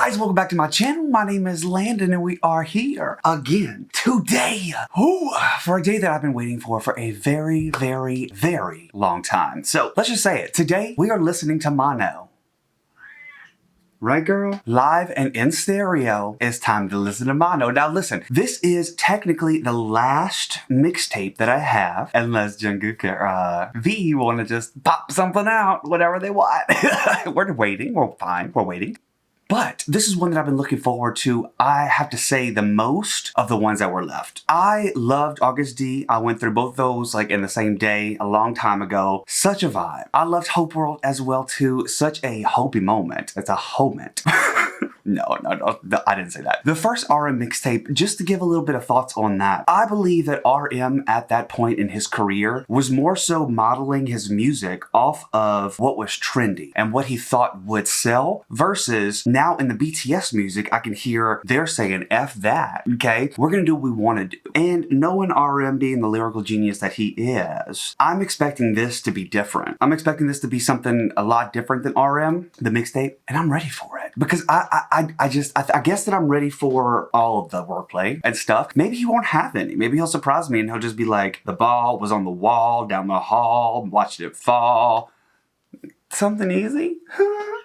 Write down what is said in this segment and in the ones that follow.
guys, welcome back to my channel. My name is Landon and we are here again today for a day that I've been waiting for a very, very, very long time. So let's just say it. Today we are listening to Mono. Right, girl? Live and in stereo. It's time to listen to Mono. Now listen, this is technically the last mixtape that I have, unless Jungkook or V want to just pop something out, whatever they want. We're waiting. We're fine. We're waiting. But this is one that I've been looking forward to, I have to say, the most of the ones that were left. I loved August D. I went through both those like in the same day a long time ago. Such a vibe. I loved Hope World as well too. Such a hopey moment. It's a moment. No, I didn't say that. The first RM mixtape, just to give a little bit of thoughts on that. I believe that RM at that point in his career was more so modeling his music off of what was trendy and what he thought would sell versus now in the BTS music, I can hear they're saying F that, okay? We're gonna do what we wanna do. And knowing RM being the lyrical genius that he is, I'm expecting this to be different. I'm expecting this to be something a lot different than RM, the mixtape, and I'm ready for it. Because I guess that I'm ready for all of the wordplay and stuff. Maybe he won't have any. Maybe he'll surprise me and he'll just be like, the ball was on the wall, down the hall, watched it fall. Something easy?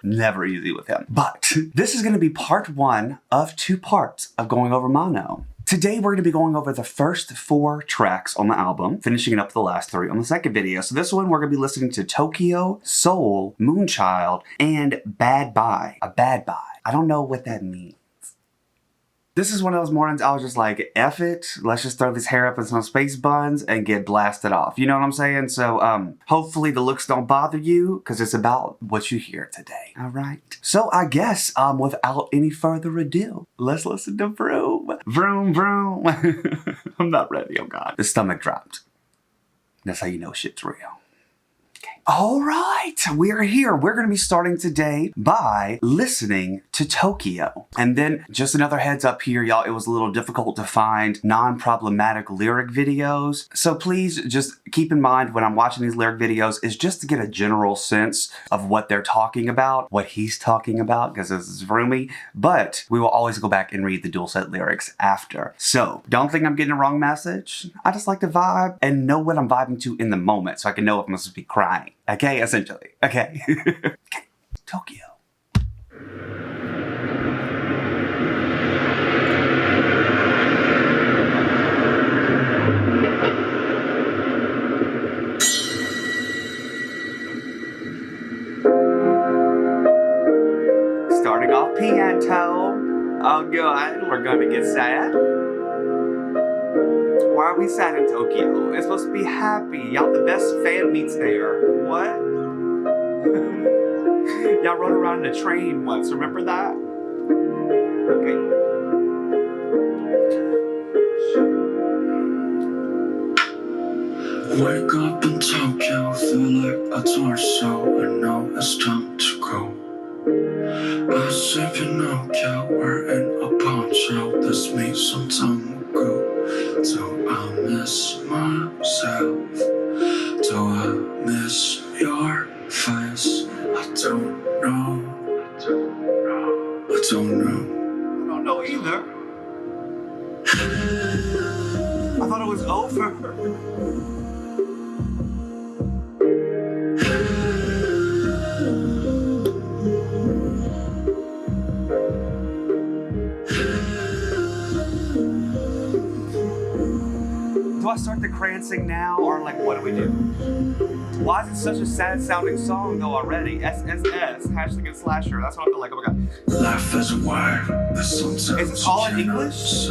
Never easy with him. But this is gonna be part one of 2 parts of going over Mono. Today we're gonna be going over the first 4 tracks on the album, finishing up the last 3 on the second video. So this one we're gonna be listening to Tokyo, Seoul, Moonchild, and Badbye. A badbye. I don't know what that means. This is one of those mornings I was just like, F it, let's just throw this hair up in some space buns and get blasted off. You know what I'm saying? So hopefully the looks don't bother you because it's about what you hear today. All right. So I guess without any further ado, let's listen to Vroom. Vroom, vroom. I'm not ready, oh God. The stomach dropped. That's how you know shit's real. All right, we're here. We're going to be starting today by listening to Tokyo. And then just another heads up here, y'all, it was a little difficult to find non-problematic lyric videos. So please just keep in mind when I'm watching these lyric videos is just to get a general sense of what they're talking about, what he's talking about, because this is roomy. But we will always go back and read the dual set lyrics after. So don't think I'm getting a wrong message. I just like to vibe and know what I'm vibing to in the moment so I can know if I'm supposed to be crying. Okay, essentially. Okay. Okay. Tokyo. Starting off piano. Oh good, we're gonna get sad. Why are we sad in Tokyo? It's supposed to be happy. Y'all the best fan meets there. What? Y'all rode around in a train once, remember that? Okay. Wake up in Tokyo, feel like a torso. I know it's time to go. I see Pinocchio wearing a poncho. This me some time ago. Do I miss myself? Do I miss your face? I don't know. I don't know. I don't know either. I thought it was over. Do I start the cransing now, or like what do we do? Why is it such a sad sounding song though already? SSS, hashtag and slasher, that's what I feel like, oh my God. Life is a wire, is it all in English?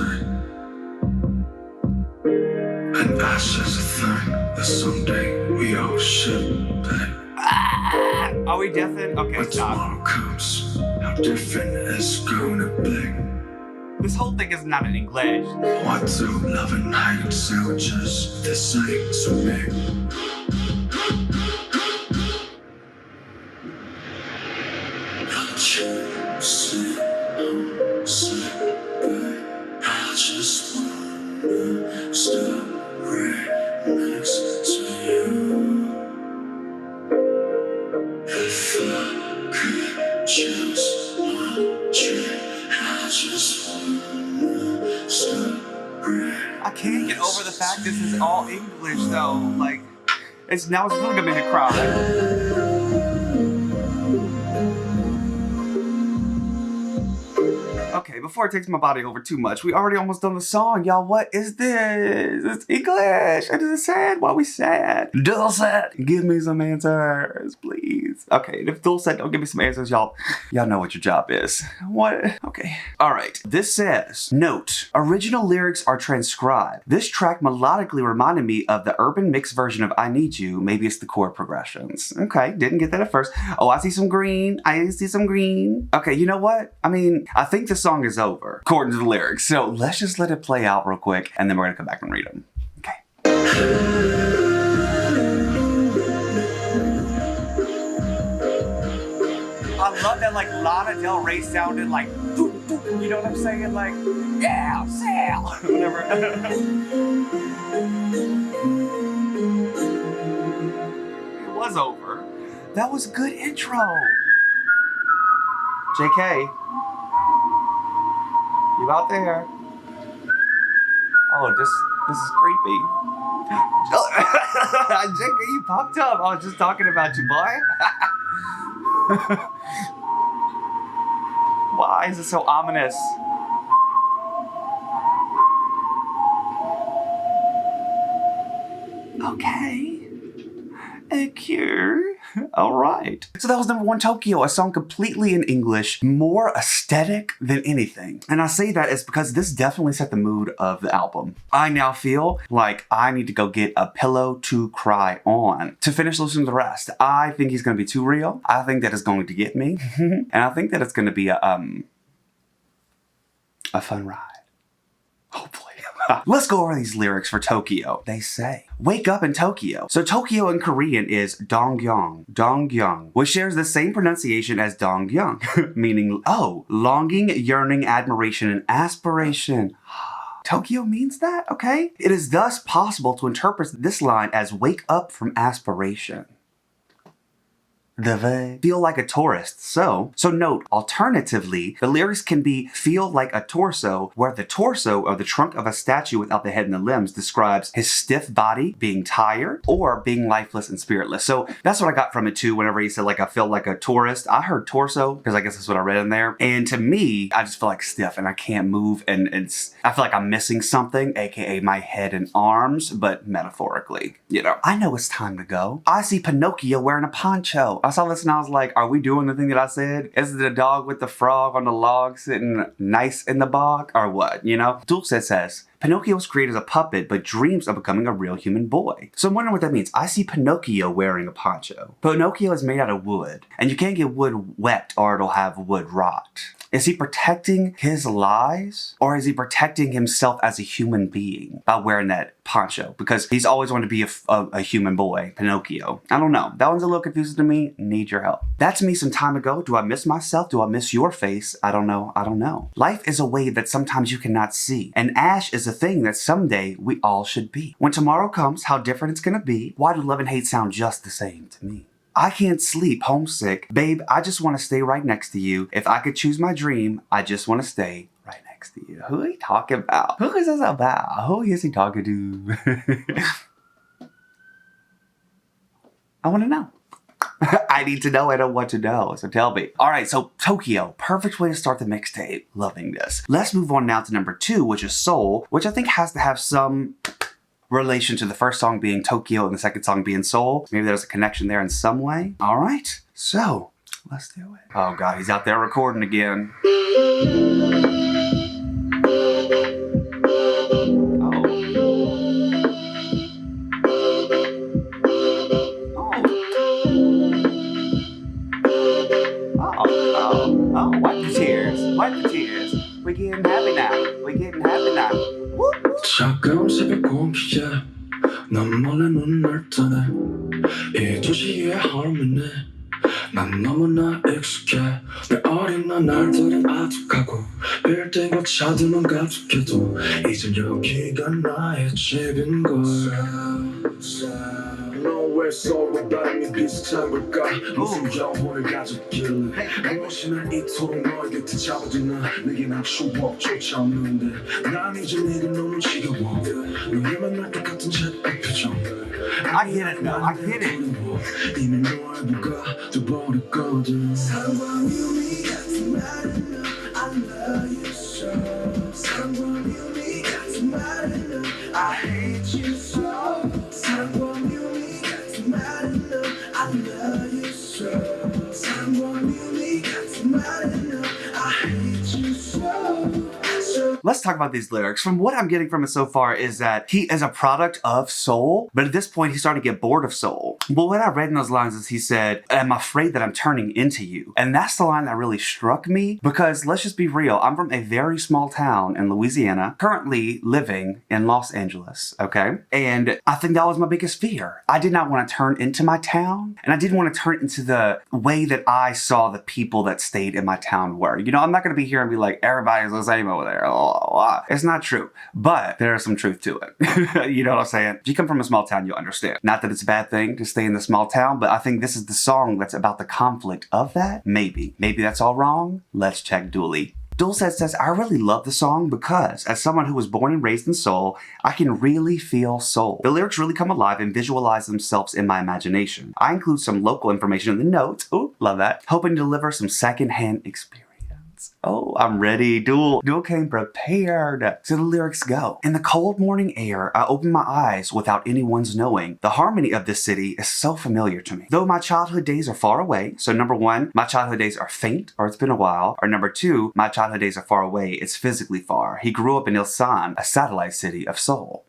And ash is a thing that someday we all should pay. Are we deafened? Okay, but stop. Tomorrow comes, how different it's gonna be. This whole thing is not in English. What do love and hate sound just the same to me? I just wanna stop right next to you. If I could choose I can't get over the fact this is all English though. Like, it's really gonna make me cry. Okay, before it takes my body over too much, we already almost done the song, y'all. What is this? It's English. It is sad. Why we sad? Dulcet, give me some answers, please. Okay, and if Dulcet don't give me some answers, y'all know what your job is. What? Okay. All right. This says, note, original lyrics are transcribed. This track melodically reminded me of the urban mix version of I Need You. Maybe it's the chord progressions. Okay, didn't get that at first. Oh, I see some green. I see some green. Okay, you know what? I mean, I think the song is over, according to the lyrics. So let's just let it play out real quick, and then we're gonna come back and read them. Okay. I love that, like, Lana Del Rey sounded like, you know what I'm saying? Like, yeah, sail, whatever. It was over. That was good intro. JK. You out there? Oh, this is creepy. JK, you popped up. I was just talking about you, boy. Why is it so ominous? Okay. A cure. All right. So that was number 1, Tokyo, a song completely in English, more aesthetic than anything. And I say that is because this definitely set the mood of the album. I now feel like I need to go get a pillow to cry on to finish listening to the rest. I think he's going to be too real. I think that it's going to get me. And I think that it's going to be a fun ride. Hopefully. Let's go over these lyrics for Tokyo. They say, wake up in Tokyo. So Tokyo in Korean is Donggyong, which shares the same pronunciation as Donggyong, meaning, oh, longing, yearning, admiration, and aspiration. Tokyo means that, okay? It is thus possible to interpret this line as wake up from aspiration. Feel like a tourist. So note, alternatively, the lyrics can be feel like a torso, where the torso or the trunk of a statue without the head and the limbs describes his stiff body being tired or being lifeless and spiritless. So that's what I got from it too. Whenever he said like, I feel like a tourist, I heard torso because I guess that's what I read in there. And to me, I just feel like stiff and I can't move. And I feel like I'm missing something, AKA my head and arms, but metaphorically, you know. I know it's time to go. I see Pinocchio wearing a poncho. I saw this and I was like, are we doing the thing that I said? Is it the dog with the frog on the log sitting nice in the bog or what, you know? Dulce says, Pinocchio was created as a puppet but dreams of becoming a real human boy. So I'm wondering what that means. I see Pinocchio wearing a poncho. Pinocchio is made out of wood and you can't get wood wet or it'll have wood rot. Is he protecting his lies or is he protecting himself as a human being by wearing that poncho? Because he's always wanted to be a human boy, Pinocchio. I don't know. That one's a little confusing to me. Need your help. That's me some time ago. Do I miss myself? Do I miss your face? I don't know. I don't know. Life is a wave that sometimes you cannot see. And ash is a thing that someday we all should be. When tomorrow comes, how different it's gonna be. Why do love and hate sound just the same to me? I can't sleep, homesick. Babe, I just want to stay right next to you. If I could choose my dream, I just want to stay right next to you. Who are you talking about? Who is this about? Who is he talking to? I want to know. I need to know. I don't want to know. So tell me. All right, so Tokyo. Perfect way to start the mixtape. Loving this. Let's move on now to number 2, which is Soul, which I think has to have some relation to the first song being Tokyo and the second song being Soul. Maybe there's a connection there in some way. All right, so let's do it. Oh God, he's out there recording again. Oh, wipe the tears, wipe the tears. We're getting happy now, we're getting happy now. Woo! 차가운 새벽 공기에 난 몰래 눈을 뜨네 이 도시의 harmony 난 너무나 익숙해 내 어린 날들이 아득하고 빌딩과 차들만 가득해도 이젠 여기가 나의 집인걸 Nowhere 날 서로의 바람이 비슷한 걸까 무슨 영혼을 가졌길래 무엇이 날 이토록 너의 곁에 잡아두나 내겐 아무 추억조차 없는데 난 이제 내가 너무 지겨워 너의 만날 똑같은 제빛 표정 I get it now, I get it. 이미 너의 보가 돼버렸거든 사랑과 묘미 같은 말은 I love you so 사랑과 묘미 같은 말은 I hate you so 사랑과 묘미 같은 말은 I love you so 사랑과 묘미 같은 말은 I hate you so Let's talk about these lyrics. From what I'm getting from it so far is that he is a product of soul, but at this point he's starting to get bored of soul. But what I read in those lines is he said, I'm afraid that I'm turning into you. And that's the line that really struck me because let's just be real. I'm from a very small town in Louisiana, currently living in Los Angeles, okay? And I think that was my biggest fear. I did not want to turn into my town, and I didn't want to turn into the way that I saw the people that stayed in my town were. You know, I'm not going to be here and be like, everybody's the same over there. It's not true, but there is some truth to it. You know what I'm saying? If you come from a small town, you'll understand. Not that it's a bad thing to stay in the small town, but I think this is the song that's about the conflict of that. Maybe that's all wrong. Let's check Dooley. Dool says, I really love the song because as someone who was born and raised in Seoul, I can really feel soul. The lyrics really come alive and visualize themselves in my imagination. I include some local information in the notes. Ooh, love that. Hoping to deliver some secondhand experience. Oh, I'm ready. Dool came prepared. So the lyrics go. In the cold morning air, I open my eyes without anyone's knowing. The harmony of this city is so familiar to me. Though my childhood days are far away, so number one, my childhood days are faint, or it's been a while, or number two, my childhood days are far away, it's physically far. He grew up in Ilsan, a satellite city of Seoul.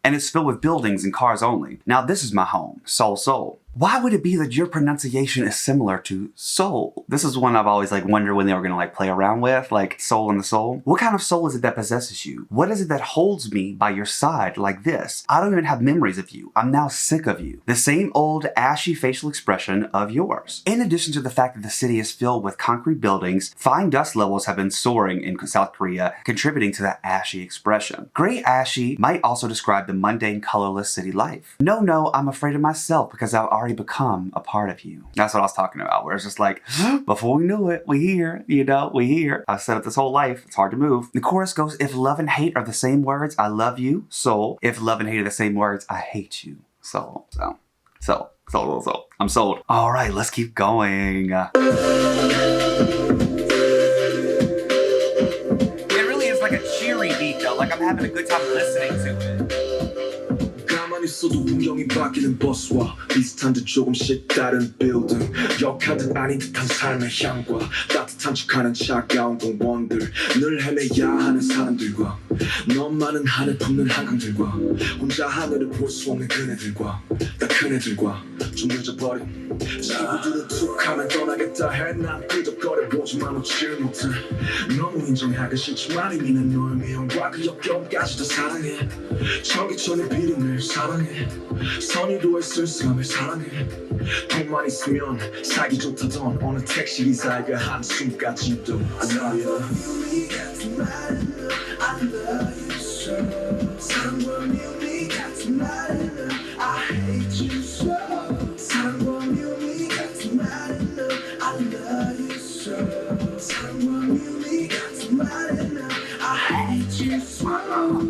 And it's filled with buildings and cars only. Now this is my home, Seoul. Why would it be that your pronunciation is similar to soul? This is one I've always wondered when they were gonna play around with, like soul in the soul. What kind of soul is it that possesses you? What is it that holds me by your side like this? I don't even have memories of you. I'm now sick of you. The same old ashy facial expression of yours. In addition to the fact that the city is filled with concrete buildings, fine dust levels have been soaring in South Korea, contributing to that ashy expression. Gray ashy might also describe the mundane, colorless city life. No, I'm afraid of myself because I've already become a part of you. That's what I was talking about, where it's just like, before we knew it, we here, we here. I've set up this whole life, it's hard to move. The chorus goes, if love and hate are the same words, I love you, soul. If love and hate are the same words, I hate you, soul. So. I'm sold. All right, let's keep going. It really is like a cheery beat though, like I'm having a good time listening to it. 있어도 풍경이 바뀌는 버스와 비슷한 듯 조금씩 다른 빌딩 역할 듯 아닌 듯한 삶의 향과 따뜻한 척하는 차가운 공원들 늘 헤매야 하는 사람들과 너만은 하늘 품는 한강들과 혼자 하늘을 볼 수 없는 그네들과 다 큰애들과 좀 늦어버린 친구들은 툭하면 떠나겠다 해 난 끄적거려보지만 놓질 못해 너무 인정하기 싫지만 이미 난 너의 미움과 그 역겨움까지 다 사랑해 전기천의 비린내 사랑해 선의도의 쓸쓸함을 사랑해 돈만 있으면 살기 좋다던 어느 택시기사의 한숨까지도 I love you 같은 말은 I love you so 사랑과 묘미 같은 말은 I hate you so 사랑과 묘미 같은 말은 I love you so 사랑과 묘미 같은 말은 I hate you so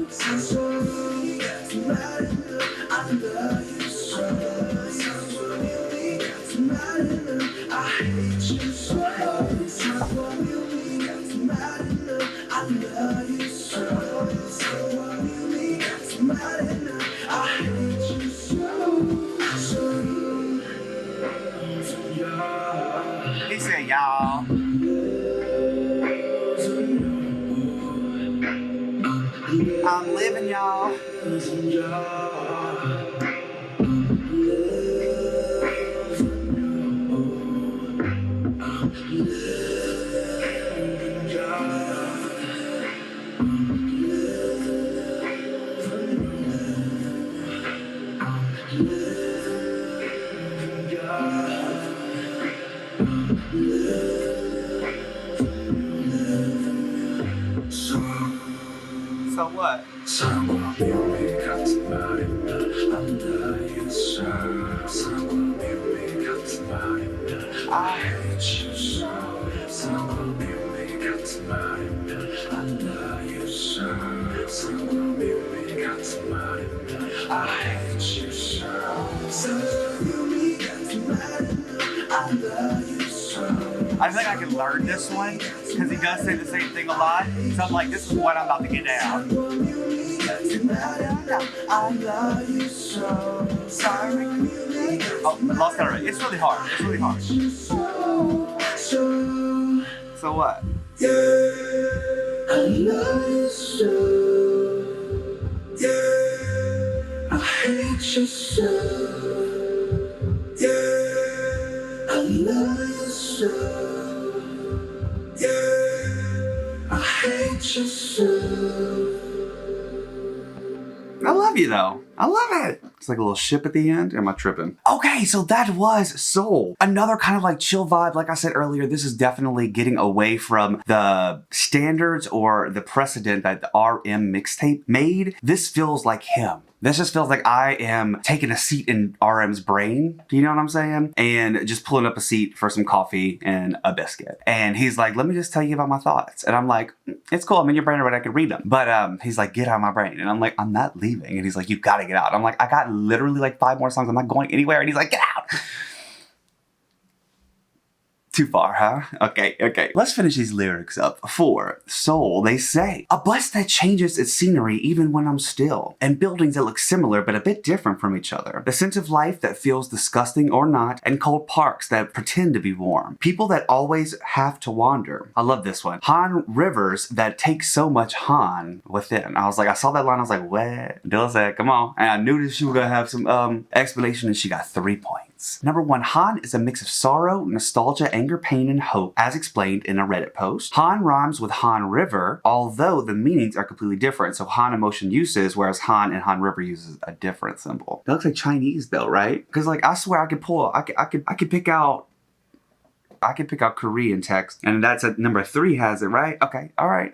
사랑과 묘미 같은 말은 I love you so 사랑과 묘미 같은 말은 I hate you so 사랑과 묘미 같은 말은 I love you so 사랑과 묘미 같은 말은 I hate you so He said, y'all. I'm living, y'all. So what? 사랑과 묘미 같은 말은 I love you so 사랑과 미움이 같은 말이면 I hate you so. 사랑과 미움이 같은 말이면 I love you so. 사랑과 미움이 같은 말이면 I hate you so. 사랑과 미움이 같은 말이면 I love you so. I think I can learn this one because he does say the same thing a lot. So I'm like, this is what I'm about to get down. I love you so. Sorry. Oh, lost that already. It's really hard. It's really hard. So what? Yeah, I love you so. Yeah, I hate you so. Yeah, I love you so. Yeah, I hate you so. I love you though. I love it. It's like a little ship at the end. Am I tripping? Okay, so that was Soul. Another kind of like chill vibe. Like I said earlier, this is definitely getting away from the standards or the precedent that the RM mixtape made. This feels like him. This just feels like I am taking a seat in RM's brain. Do you know what I'm saying? And just pulling up a seat for some coffee and a biscuit. And he's like, let me just tell you about my thoughts. And I'm like, it's cool. I'm in your brain already. I can read them. But he's like, get out of my brain. And I'm like, I'm not leaving. And he's like, you gotta get out. I'm like, I got literally like 5 more songs. I'm not going anywhere. And he's like, get out. Too far, huh? Okay. Let's finish these lyrics up. For Soul, they say, a bus that changes its scenery even when I'm still, and buildings that look similar but a bit different from each other. The sense of life that feels disgusting or not, and cold parks that pretend to be warm. People that always have to wander. I love this one. HONNE rivers that take so much HONNE within. I was like, I saw that line, I was like, what? Dill said, come on. And I knew that she was gonna have some explanation, and she got 3 points. Number 1, HONNE is a mix of sorrow, nostalgia, anger, pain, and hope, as explained in a Reddit post. HONNE rhymes with HONNE river, although the meanings are completely different. So HONNE emotion uses, whereas HONNE and HONNE river uses a different symbol. That looks like Chinese though, right? Because like I swear I could pick out Korean text, and that's at number 3 has it, right? Okay, all right,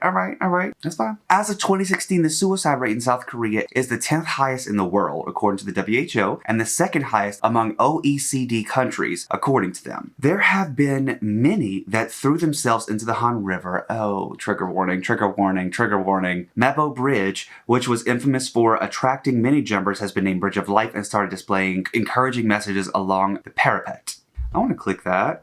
that's fine. As of 2016, the suicide rate in South Korea is the 10th highest in the world, according to the WHO, and the 2nd highest among OECD countries, according to them. There have been many that threw themselves into the HONNE River. Oh, trigger warning. Mebo Bridge, which was infamous for attracting many jumpers, has been named Bridge of Life and started displaying encouraging messages along the parapet. I want to click that.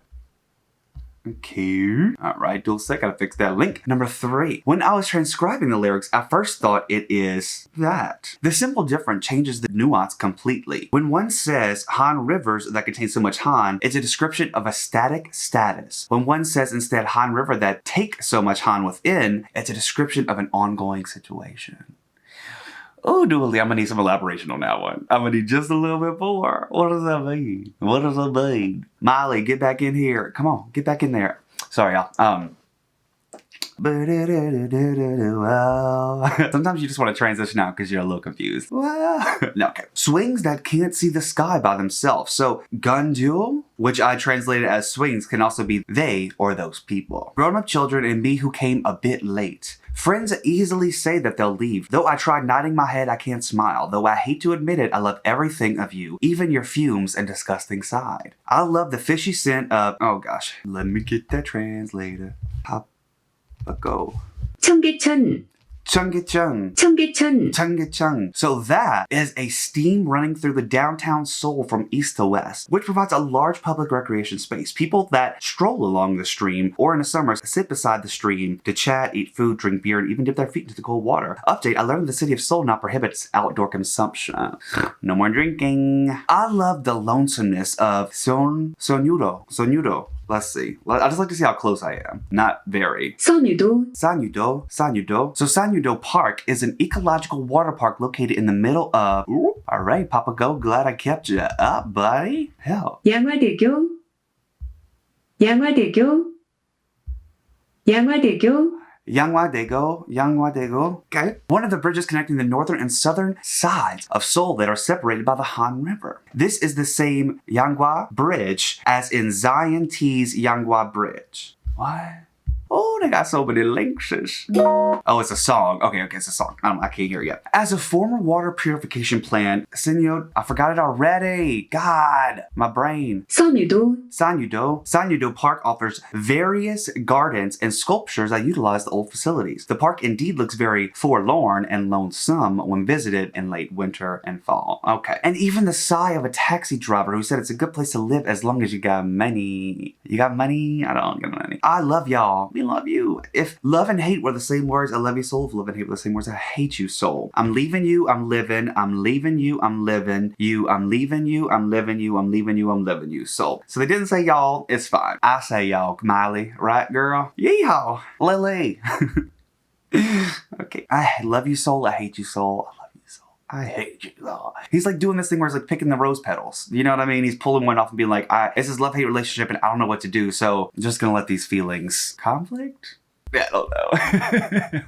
Okay. Alright, do a sec, gotta fix that link. Number 3. When I was transcribing the lyrics, I first thought it is that. The simple difference changes the nuance completely. When one says HONNE rivers that contain so much HONNE, it's a description of a static status. When one says instead HONNE river that take so much HONNE within, it's a description of an ongoing situation. Oh, Dooley, I'm gonna need some elaboration on that one. I'm gonna need just a little bit more. What does that mean? Molly, get back in here. Come on, get back in there. Sorry, y'all. Sometimes you just want to transition out because you're a little confused. No, okay. Swings that can't see the sky by themselves. So, gunduel, which I translated as swings, can also be they or those people. Grown-up children and me who came a bit late. Friends easily say that they'll leave. Though I try nodding my head, I can't smile. Though I hate to admit it, I love everything of you, even your fumes and disgusting side. I love the fishy scent of, oh gosh, let me get that translator. Pop, go. 청계천. Cheonggyecheon. So that is a steam running through the downtown Seoul from east to west, which provides a large public recreation space. People that stroll along the stream, or in the summers, sit beside the stream to chat, eat food, drink beer, and even dip their feet into the cold water. Update, I learned the city of Seoul now prohibits outdoor consumption. No more drinking. I love the lonesomeness of sooooo. Let's see. I just like to see how close I am. Not very. 선유도. So Sanyudo Park is an ecological water park located in the middle of... Ooh, all right, Papa Go, glad I kept you up, buddy. Hell. 양화대교. Yangwa-daego. Okay. One of the bridges connecting the northern and southern sides of Seoul that are separated by the HONNE River. This is the same Yangwa Bridge as in Zion T's Yangwa Bridge. What? Oh, they got so many links. Oh, it's a song. Okay, it's a song. I can't hear it yet. As a former water purification plant, Senyo, I forgot it already. God, my brain. 선유도, Sanyudo Park offers various gardens and sculptures that utilize the old facilities. The park indeed looks very forlorn and lonesome when visited in late winter and fall. Okay. And even the sigh of a taxi driver who said it's a good place to live as long as you got money. You got money? I don't get money. I love y'all. We love you. If love and hate were the same words, I love you, soul. If love and hate were the same words, I hate you, soul. I'm leaving you, I'm living. I'm leaving you, I'm living. You, I'm leaving you, I'm living you, I'm leaving you, I'm living you, soul. So they didn't say y'all, it's fine. I say y'all, Miley, right, girl? Yeehaw, Lily. Okay, I love you, soul. I hate you, soul. I love you, soul. I hate you, soul. He's like doing this thing where he's like picking the rose petals. You know what I mean? He's pulling one off and being like, it's his love-hate relationship and I don't know what to do, so I'm just gonna let these feelings conflict? I don't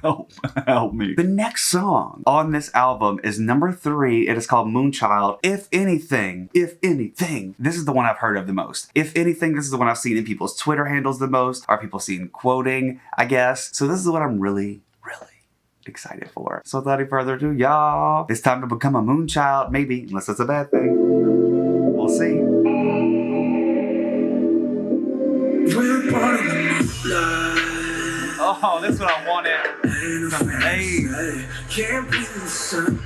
know. Help me. The next song on this album is number 3. It is called Moonchild. If anything, this is the one I've heard of the most. If anything, this is the one I've seen in people's Twitter handles the most. Are people seen quoting, I guess. So this is what I'm really excited for. So without any further ado, y'all, it's time to become a moonchild. Maybe, unless it's a bad thing. We'll see. We're part of the moonlight. Oh, this is what I wanted. Hey. Can't breathe in the sunlight.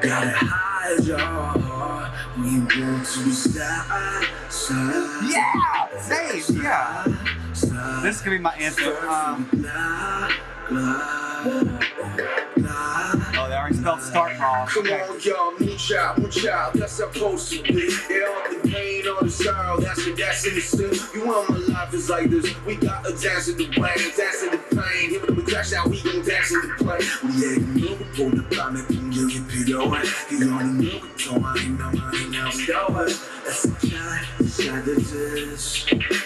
Gotta hide your heart. We want to be side. Yeah! Same, yeah. This is gonna be my anthem. Oh, they already spelled start wrong. Come on, y'all, moonchild, that's supposed to be. Yeah, all the pain, all the sorrow, that's in the sin. You want my life is like this. We got a dance in the rain, dance in the pain. Even though we crash out, we gon' dance in the plane. Yeah, you know we pull the planet and you get paid away. You only know we don't mind no money now we go away. That's a shot that is.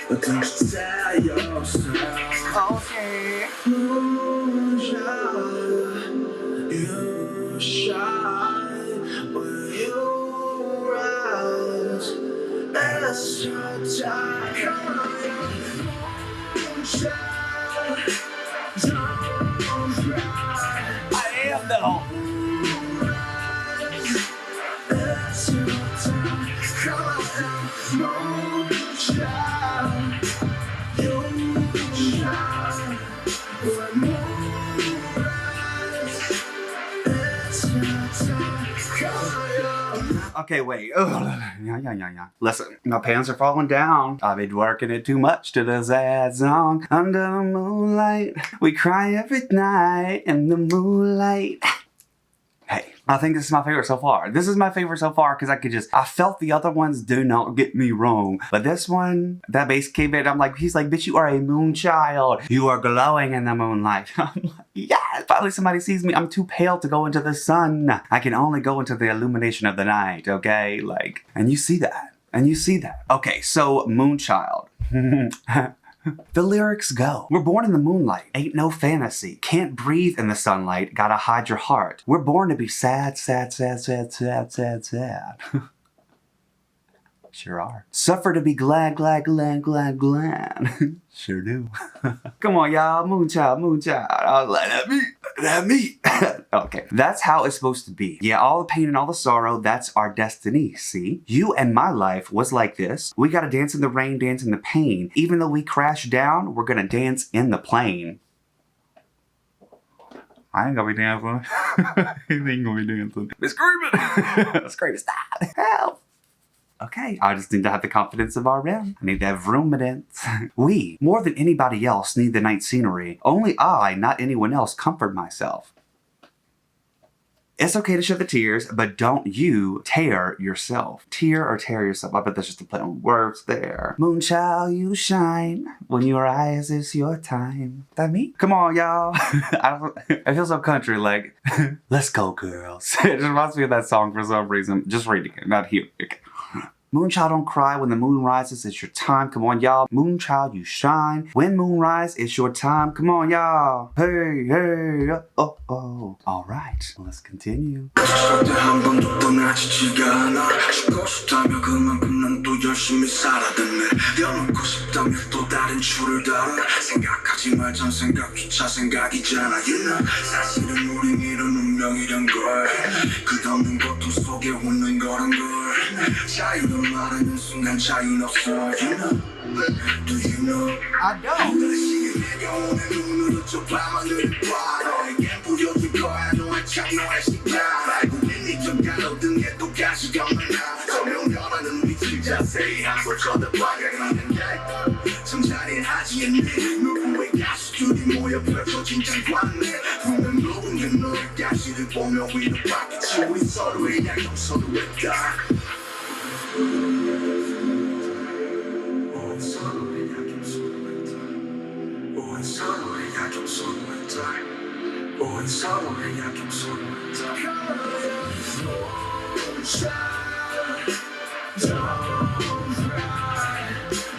But don't you tell yourself. Okay. You shine when you rise. That's your time. Come on, shine. Don't cry. I am though. That's your time. Come on, shine. You shine when you Okay, wait. Listen, my pants are falling down. I've been working it too much to the sad song. Under the moonlight, we cry every night in the moonlight. Hey, I think this is my favorite so far. This is my favorite so far because I felt the other ones, do not get me wrong. But this one, that bass came in, he's like, bitch, you are a moonchild. You are glowing in the moonlight. I'm like, yeah, finally somebody sees me. I'm too pale to go into the sun. I can only go into the illumination of the night, okay? Like, and you see that. Okay, so Moonchild. The lyrics go. We're born in the moonlight, ain't no fantasy. Can't breathe in the sunlight, gotta hide your heart. We're born to be sad. Sure are. Suffer to be glad. Sure do. Come on, y'all. Moonchild. I was like, that me. Okay, that's how it's supposed to be. Yeah, all the pain and all the sorrow, that's our destiny, see? You and my life was like this. We gotta dance in the rain, dance in the pain. Even though we crash down, we're gonna dance in the plane. I ain't gonna be dancing. He ain't gonna be dancing. We're screaming. Screaming, stop. Help. Okay, I just need to have the confidence of RM. I need to have ruminants. We, more than anybody else, need the night scenery. Only I, not anyone else, comfort myself. It's okay to shed the tears, but don't you tear yourself. Tear or tear yourself. I bet that's just a play on words there. Moonchild, you shine. When your eyes is your time. That me? Come on, y'all. I feel so country, like, let's go, girls. It just reminds me of that song for some reason. Just reading it, not here. Okay. Moonchild don't cry when the moon rises, it's your time, come on y'all. Moonchild, you shine. When moonrise, it's your time, come on y'all. Hey, hey, oh, oh. Alright, let's continue. 절대 한 번도 떠나지지가 않아 죽고 싶다며 그만큼 난 또 열심히 살아댔네 뛰어넘고 싶다며 또 다른 줄을 달아 생각하지 말던 생각조차 생각이잖아 you know 사실은 우린 이런 운명이란 걸 끝없는 고통 속에 웃는 거란 걸 자유를 말하는 순간 자유는 없어 you know do you know I don't. 다시 내 영혼의 눈으로 저 밤하늘을 봐 너에겐 보여줄 거야 너의 참 너의 시간 알고 있니 좀 가로등에 또 가시가 많아 조명연하는 빛을 자세히 한번 쳐다봐야 하는 게참 잔인하지 않니 누구의 가시들이 모여 펼쳐진 장관에 분명 누군가 너의 가시를 보며 위로 바뀌지 우리 서로의 약점 서로의 딱 서로의 약점 서로의 딱 서로의 약점 서로의 딱 서로의 약점 서로의 딱 Don't cry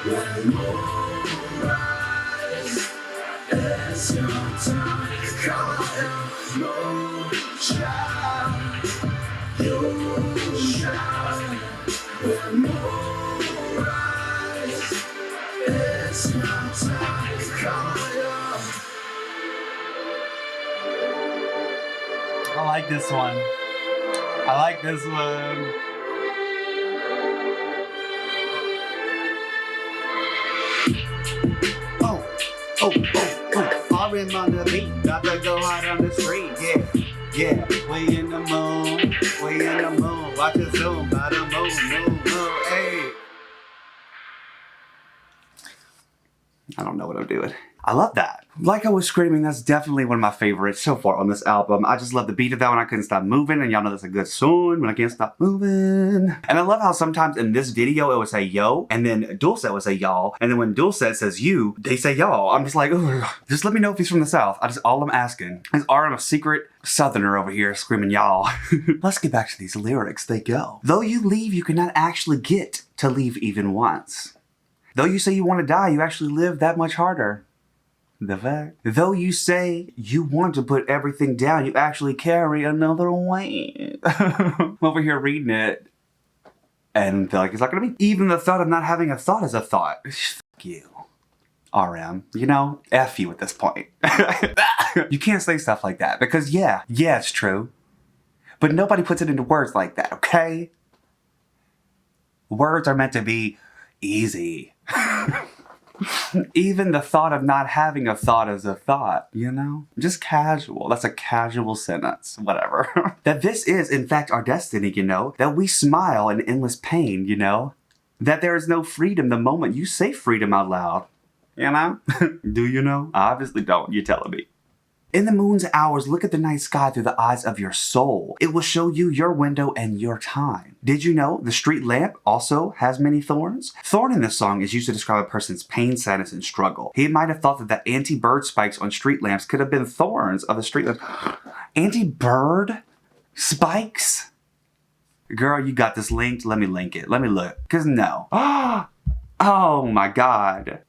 when moon rise. It's your time. Come on, moonchild. You shine when moon rise. It's your time. Come on. I like this one. I like this one. Foreign on the beat, got to go out on the street, yeah. We in the moon, watch it zoom, by the moon, hey. I don't know what I'm doing. I love that. Like I was screaming, that's definitely one of my favorites so far on this album. I just love the beat of that one. I couldn't stop moving, and y'all know that's a good song when I can't stop moving. And I love how sometimes in this video it would say yo, and then Dulcet would say y'all, and then when Dulcet says you, they say y'all. I'm just like, ugh. Just let me know if he's from the South. All I'm asking is, are I'm a secret Southerner over here screaming y'all. Let's get back to these lyrics. They go. Though you leave, you cannot actually get to leave even once. Though you say you want to die, you actually live that much harder. The fact. Though you say you want to put everything down, you actually carry another weight. I'm over here reading it and feel like it's not gonna be. Even the thought of not having a thought is a thought. Fuck you. RM. You know, F you at this point. You can't say stuff like that because yeah, it's true. But nobody puts it into words like that, okay? Words are meant to be easy. Even the thought of not having a thought is a thought, you know? Just casual. That's a casual sentence. Whatever. That this is, in fact, our destiny, you know? That we smile in endless pain, you know? That there is no freedom the moment you say freedom out loud. You know? Do you know? I obviously don't. You're telling me. In the moon's hours, look at the night sky through the eyes of your soul. It will show you your window and your time. Did you know the street lamp also has many thorns? Thorn in this song is used to describe a person's pain, sadness, and struggle. He might have thought that the anti-bird spikes on street lamps could have been thorns of the street lamp. Anti-bird spikes? Girl, you got this linked? Let me link it. Let me look. Because no. Oh my God.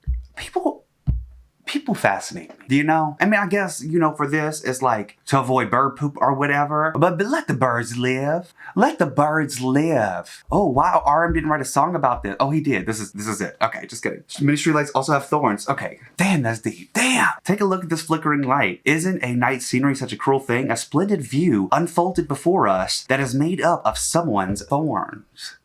People fascinate me. Do you know? I mean, I guess, you know, for this, it's like to avoid bird poop or whatever. But let the birds live. Let the birds live. Oh, wow. RM didn't write a song about this. Oh, he did. This is it. Okay, just kidding. Many street lights also have thorns. Okay. Damn, that's deep. Damn. Take a look at this flickering light. Isn't a night scenery such a cruel thing? A splendid view unfolded before us that is made up of someone's thorns.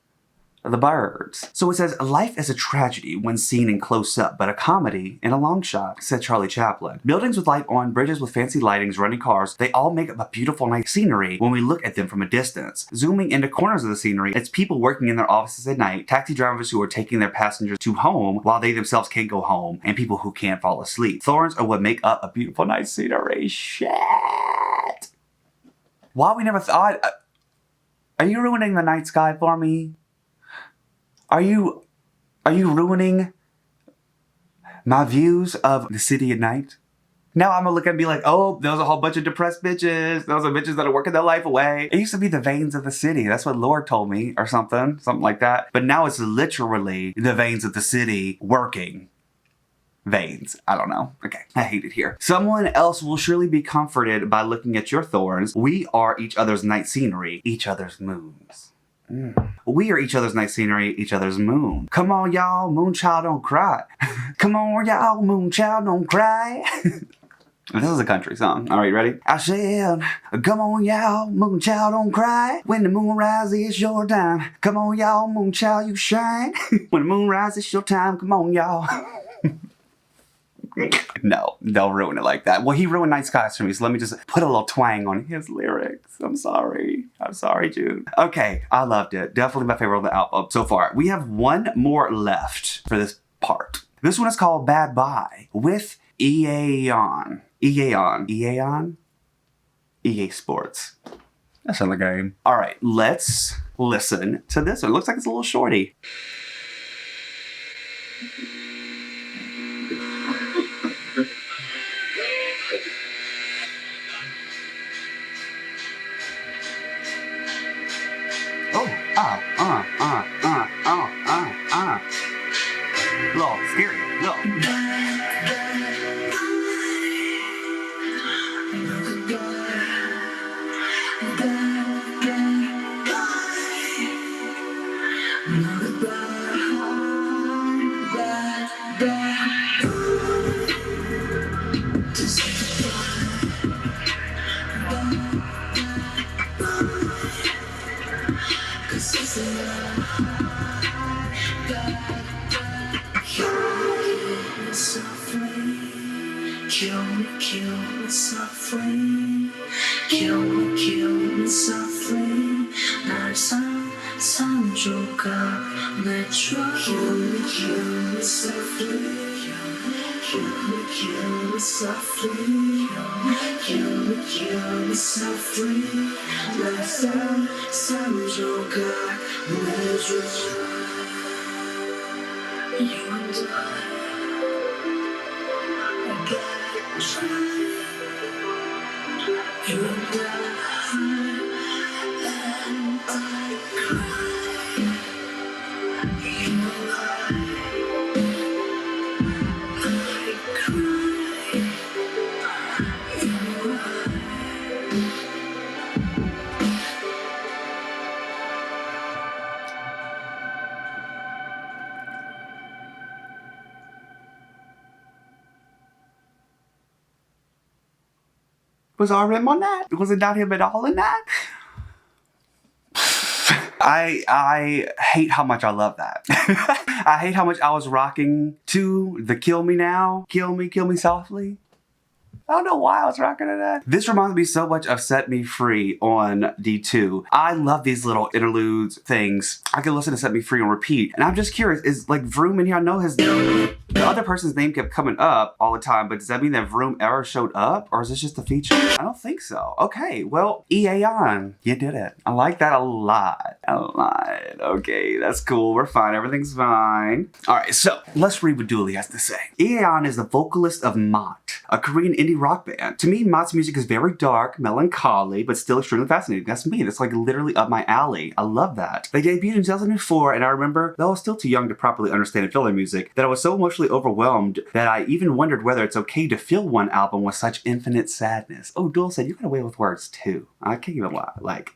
The birds. So it says, life is a tragedy when seen in close up, but a comedy in a long shot, said Charlie Chaplin. Buildings with light on, bridges with fancy lightings, running cars, they all make up a beautiful night scenery when we look at them from a distance. Zooming into corners of the scenery, it's people working in their offices at night, taxi drivers who are taking their passengers to home while they themselves can't go home, and people who can't fall asleep. Thorns are what make up a beautiful night scenery. Shit. Why we never thought... Are you ruining the night sky for me? Are you ruining my views of the city at night? Now I'm gonna look and be like, oh, those are a whole bunch of depressed bitches. Those are bitches that are working their life away. It used to be the veins of the city. That's what Lord told me or something like that. But now it's literally the veins of the city working. Veins. I don't know. Okay. I hate it here. Someone else will surely be comforted by looking at your thorns. We are each other's night scenery, each other's moons. We are each other's night scenery, each other's moon. Come on, y'all, moonchild, don't cry. Come on, y'all, moonchild, don't cry. This is a country song. All right, ready? I said, come on, y'all, moonchild, don't cry. When the moon rises, it's your time. Come on, y'all, moonchild, you shine. When the moon rises, it's your time. Come on, y'all. No, they'll ruin it like that. Well, he ruined Night Skies for me, so let me just put a little twang on his lyrics. I'm sorry. I'm sorry, Joon. Okay, I loved it. Definitely my favorite on the album so far. We have one more left for this part. This one is called Badbye with eAeon. eAeon? EA Sports. That's in the game. All right, let's listen to this one. It looks like it's a little shorty. Little scary, little. Kill me softly. Kill me softly. 날 산조각 내줘. Kill me softly. Kill me softly. Kill me softly. 날 산조각 내줘. You and I. You and I cry. You and I cry. You and Was all him on that? Was it not him at all in that? I hate how much I love that. I hate how much I was rocking to the kill me now, kill me softly. I don't know why I was rocking to that. This reminds me so much of Set Me Free on D2. I love these little interludes things. I can listen to Set Me Free on repeat. And I'm just curious, is like Vroom in here? I know the other person's name kept coming up all the time, but does that mean that Vroom ever showed up? Or is this just a feature? I don't think so. Okay, well, eAeon, you did it. I like that a lot. Okay, that's cool. We're fine. Everything's fine. All right, so let's read what Dooley has to say. eAeon is the vocalist of Mott, a Korean indie rock band. To me, Mott's music is very dark, melancholy, but still extremely fascinating. That's me. That's like literally up my alley. I love that. They debuted in 2004, and I remember, though I was still too young to properly understand and feel their music, that I was so emotionally overwhelmed that I even wondered whether it's okay to fill one album with such infinite sadness. Oh, Dool said, you got away with words too. I can't even lie. Like,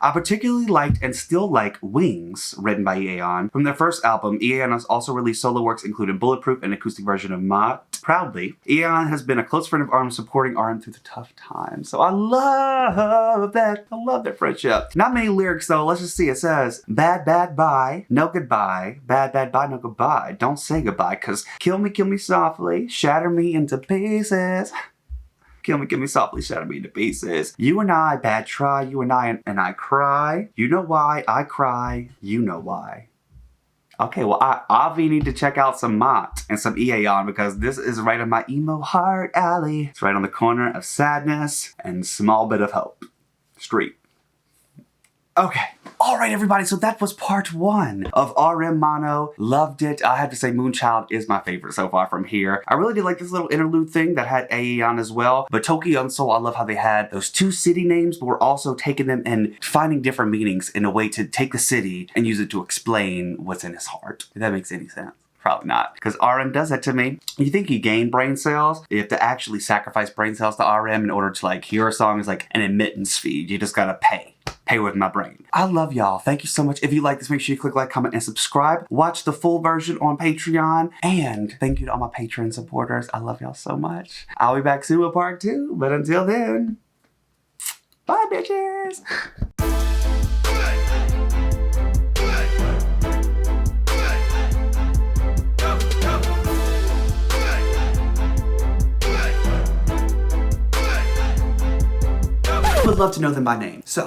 I particularly liked and still like Wings, written by eAeon. From their first album, eAeon has also released solo works including Bulletproof, an acoustic version of Mott. Proudly, eAeon has been a close friend of RM, supporting RM through the tough times. So I love that. I love that friendship. Not many lyrics though. Let's just see. It says, bad bye, no goodbye. Bad bye, no goodbye. Don't say goodbye, cause kill me softly, shatter me into pieces. Kill me softly, shatter me into pieces. You and I, bad try, you and I cry. You know why, I cry, you know why. Okay, well, I obviously need to check out some Mott and some eAeon because this is right in my emo heart alley. It's right on the corner of sadness and small bit of hope. Street. Okay. All right, everybody, so that was part 1 of RM Mono. Loved it. I have to say Moonchild is my favorite so far from here. I really did like this little interlude thing that had eAeon as well. But Tokyo and Seoul, I love how they had those 2 city names, but we're also taking them and finding different meanings in a way to take the city and use it to explain what's in his heart. If that makes any sense. Probably not, because RM does that to me. You think you gain brain cells? You have to actually sacrifice brain cells to RM in order to like hear a song. It's like an admittance fee. You just gotta pay with my brain. I love y'all. Thank you so much. If you like this, make sure you click like, comment, and subscribe. Watch the full version on Patreon. And thank you to all my Patreon supporters. I love y'all so much. I'll be back soon with part 2. But until then, bye bitches. Would love to know them by name. So